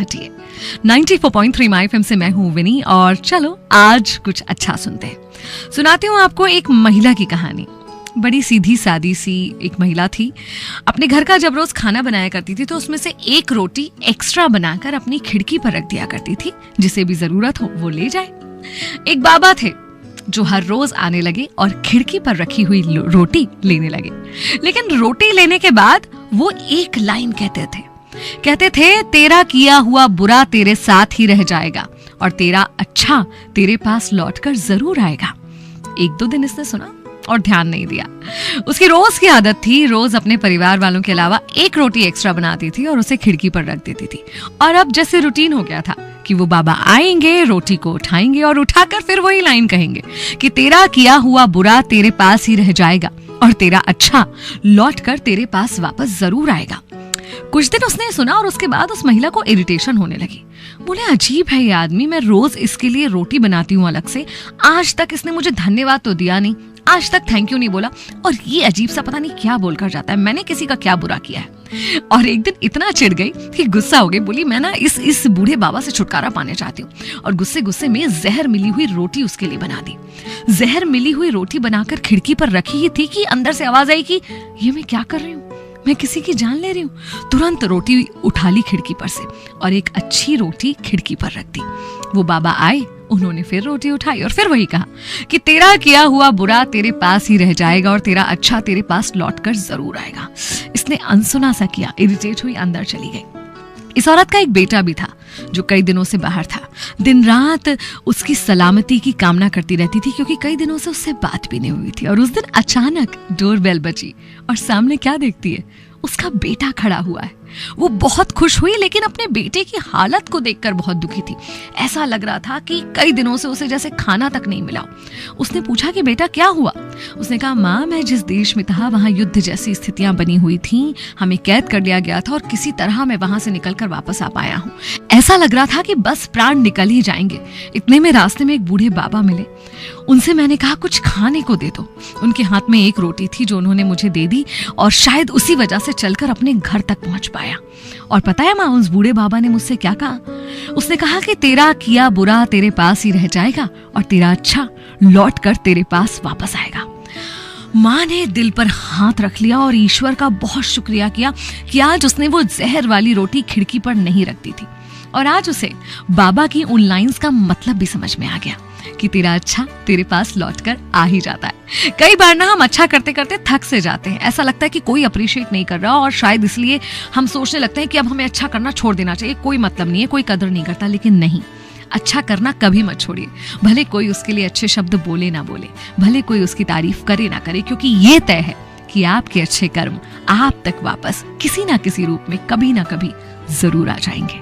बात हटी है। 94.3 माय एफएम से मैं हूँ विनी और चलो आज कुछ अच्छा सुनते हैं। सुनाती हूँ आपको एक महिला की कहानी। बड़ी सीधी सादी सी एक महिला थी। अपने घर का जब रोज खाना बनाया करती थी तो उसमें से एक रोटी एक्स्ट्रा बनाकर अपनी खिड़की पर रख दिया करती थी, जिसे भी जरूरत हो वो ले जाए। एक बाबा थे जो हर रोज आने लगे और खिड़की पर रखी हुई रोटी लेने लगे। लेकिन रोटी लेने के बाद वो एक लाइन कहते थे, तेरा किया हुआ बुरा तेरे साथ ही रह जाएगा और तेरा अच्छा तेरे पास लौटकर जरूर आएगा। एक दो दिन इसने सुना और ध्यान नहीं दिया। उसकी रोज की आदत थी, रोज अपने परिवार वालों के अलावा एक रोटी एक्स्ट्रा बनाती थी और उसे खिड़की पर रख देती थी। और अब जैसे रूटीन हो गया था कि वो बाबा आएंगे, रोटी को उठाएंगे और उठाकर फिर वही लाइन कहेंगे कि तेरा किया हुआ बुरा तेरे पास ही रह जाएगा और तेरा अच्छा लौट कर तेरे पास वापस जरूर आएगा। कुछ दिन उसने सुना और उसके बाद उस महिला को इरिटेशन होने लगी। बोले, अजीब है ये आदमी, मैं रोज इसके लिए रोटी बनाती हूँ अलग से, आज तक इसने मुझे धन्यवाद तो दिया नहीं, आज तक थैंक यू नहीं बोला, और ये अजीब सा पता नहीं क्या बोलकर जाता है, मैंने किसी का क्या बुरा किया है। और एक दिन इतना चिढ़ गई कि गुस्सा हो गई। बोली, मैं ना इस बूढ़े बाबा से छुटकारा पाने चाहती हूँ। और गुस्से में जहर मिली हुई रोटी उसके लिए बना दी। जहर मिली हुई रोटी बनाकर खिड़की पर रखी ही थी कि अंदर से आवाज आई कि ये मैं क्या कर रही हूँ, मैं किसी की जान ले रही हूँ। तुरंत रोटी उठा ली खिड़की पर से और एक अच्छी रोटी खिड़की पर रख दी। वो बाबा आए, उन्होंने फिर रोटी उठाई और फिर वही कहा कि तेरा किया हुआ बुरा तेरे पास ही रह जाएगा और तेरा अच्छा तेरे पास लौटकर जरूर आएगा। इसने अनसुना सा किया, इरिटेट हुई अंदर चली गई। इस औरत का एक बेटा भी था जो कई दिनों से बाहर था। दिन रात उसकी सलामती की कामना करती रहती थी क्योंकि कई दिनों से उससे बात भी नहीं हुई थी। और उस दिन अचानक डोरबेल बजी और सामने क्या देखती है, उसका बेटा खड़ा हुआ है। वो बहुत खुश हुई लेकिन अपने बेटे की हालत को देखकर बहुत दुखी थी। ऐसा लग रहा था कि कई दिनों से उसे जैसे खाना तक नहीं मिला। उसने पूछा कि बेटा क्या हुआ। उसने कहा, माँ मैं जिस देश में था वहां युद्ध जैसी स्थितियां बनी हुई थी, हमें कैद कर लिया गया था और किसी तरह मैं वहां से निकलकर वापस आ पाया हूँ। ऐसा लग रहा था कि बस प्राण निकल ही जाएंगे। इतने में रास्ते में एक बूढ़े बाबा मिले। उनसे मैंने कहा कुछ खाने को दे दो। उनके हाथ में एक रोटी थी जो उन्होंने मुझे दे दी और शायद उसी वजह से चलकर अपने घर तक पहुंच पाया। और पता है माँ, उस बूढ़े बाबा ने मुझसे क्या कहा? उसने कहा कि तेरा किया बुरा तेरे पास ही रह जाएगा और तेरा अच्छा लौट कर तेरे पास वापस आएगा। माँ ने दिल पर हाथ रख लिया और ईश्वर का बहुत शुक्रिया किया कि आज उसने वो जहर वाली रोटी खिड़की पर नहीं रख दी थी। और आज उसे बाबा की उन लाइंस का मतलब भी समझ में आ गया कि तेरा अच्छा तेरे पास लौटकर आ ही जाता है। कई बार ना हम अच्छा करते करते थक से जाते हैं। ऐसा लगता है कि कोई अप्रिशिएट नहीं कर रहा और शायद इसलिए हम सोचने लगते हैं कि अब हमें अच्छा करना छोड़ देना चाहिए, कोई मतलब नहीं है, कोई कदर नहीं करता। लेकिन नहीं, अच्छा करना कभी मत छोड़िए। भले कोई उसके लिए अच्छे शब्द बोले ना बोले, भले कोई उसकी तारीफ करे ना करे, क्योंकि ये तय है कि आपके अच्छे कर्म आप तक वापस किसी ना किसी रूप में कभी ना कभी जरूर आ जाएंगे।